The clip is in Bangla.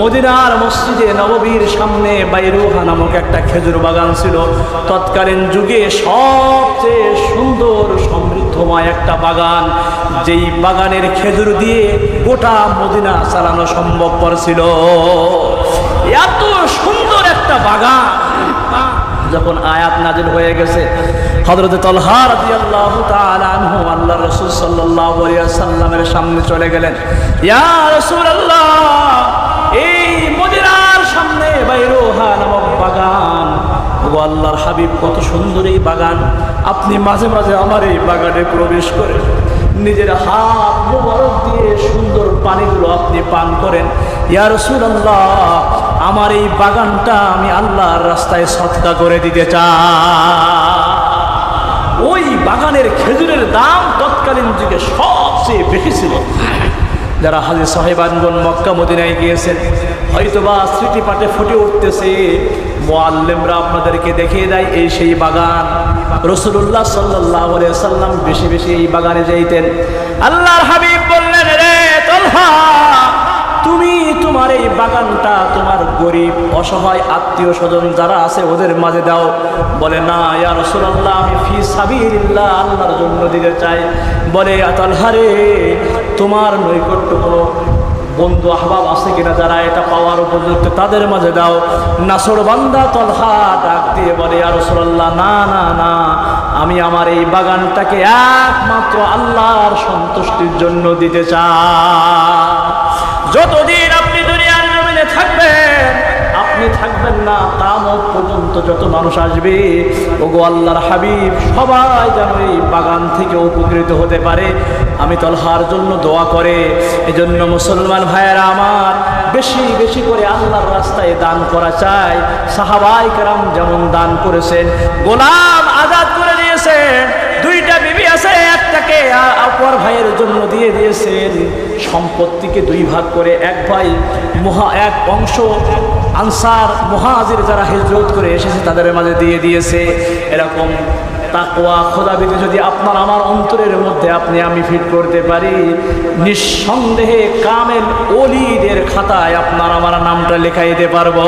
মদিনার মসজিদে নববীর সামনে বাইরুহা নামক একটা খেজুর বাগান ছিল। তৎকালীন যুগে সবচেয়ে সুন্দর সমৃদ্ধময় একটা বাগান, যেই বাগানের খেজুর দিয়ে গোটা মদিনা চালানো সম্ভবপর ছিল। এত সুন্দর একটা বাগান। যখন আয়াত নাজিল হয়ে গেছে, হযরত তালহা রাদিয়াল্লাহু তাআলা আনহু আল্লাহর রাসূল সাল্লাল্লাহু আলাইহি ওয়াসাল্লামের সামনে চলে গেলেন। ইয়া রাসূলুল্লাহ, এই মদিনার সামনে বাইরুহা নামক বাগান, ও আল্লাহর হাবিব, কত সুন্দর এই বাগান। আপনি মাঝে মাঝে আমার এই বাগানে প্রবেশ করে নিজের হাত মোবারক দিয়ে সুন্দর পানিগুলো আপনি পান করেন। ইয়া রাসূলুল্লাহ, আমার এই বাগানটা আমি আল্লাহর রাস্তায় সদকা করে দিতে চাই। ওই বাগানের খেজুরের দাম তৎকালীন যুগে সবচেয়ে বেশি ছিল। যারা হাজী সাহেবানগণ মক্কা মদিনায় গিয়েছেন, হয়তোবা স্মৃতিপাঠে ফুটে উঠতেছে, মুআল্লিমরা আপনাদেরকে দেখিয়ে দেয় এই সেই বাগান। রাসূলুল্লাহ সাল্লাল্লাহু আলাইহি ওয়াসাল্লাম বেশি বেশি এই বাগানে যাইতেন। আল্লাহর হাবিব বললেন, রে তালহা, তুমি তোমার এই বাগানটা তোমার গরিব অসহায় আত্মীয় স্বজন যারা আছে ওদের মাঝে দাও। বলে, না ইয়া রাসূলুল্লাহ, আমি ফি সাবিলিল্লাহ, আল্লাহর জন্য দিতে চাই। বলে, তালহা রে, তোমার নৈকট্য কোনো বন্ধু আহবাব আছে কিনা যারা এটা পাওয়ার উপযুক্ত, তাদের মাঝে দাও। নাসর বান্দা তালহা ডাক দিয়ে বলে, ইয়া রাসূলুল্লাহ, না না না, আমি আমার এই বাগানটাকে একমাত্র আল্লাহর সন্তুষ্টির জন্য দিতে চাই। যতদিন আপনি দুনিয়ার জমিনে থাকবেন, আপনি থাকবেন না কিয়ামত পর্যন্ত যত মানুষ আসবে, ওগো আল্লাহর হাবিব, সবাই যেন এই বাগান থেকে উপকৃত হতে পারে, আমি তালহার জন্য দোয়া করে। এজন্য মুসলমান ভাইয়েরা আমার, বেশি বেশি করে আল্লাহর রাস্তায় দান করা চাই। সাহাবায়ে কেরাম যেমন দান করেছেন, গোলাম আজাদ করে দিয়েছেন, দুইটা বিবি আছে, একটাকে অপর ভাইয়ের জন্য দিয়ে দিয়েছেন। সম্পত্তিকে দুই ভাগ করে এক ভাই এক অংশ আনসার মুহাজির যারা হিজরত করে এসেছে তাদের মাঝে দিয়ে দিয়েছে। এরকম তাকওয়া খোদাবিতে যদি আপনার আমার অন্তরের মধ্যে আপনি আমি ফিট করতে পারি, নিঃসন্দেহে কামেল ওলিদের খাতায় আপনার আমার নামটা লেখাইতে পারবো।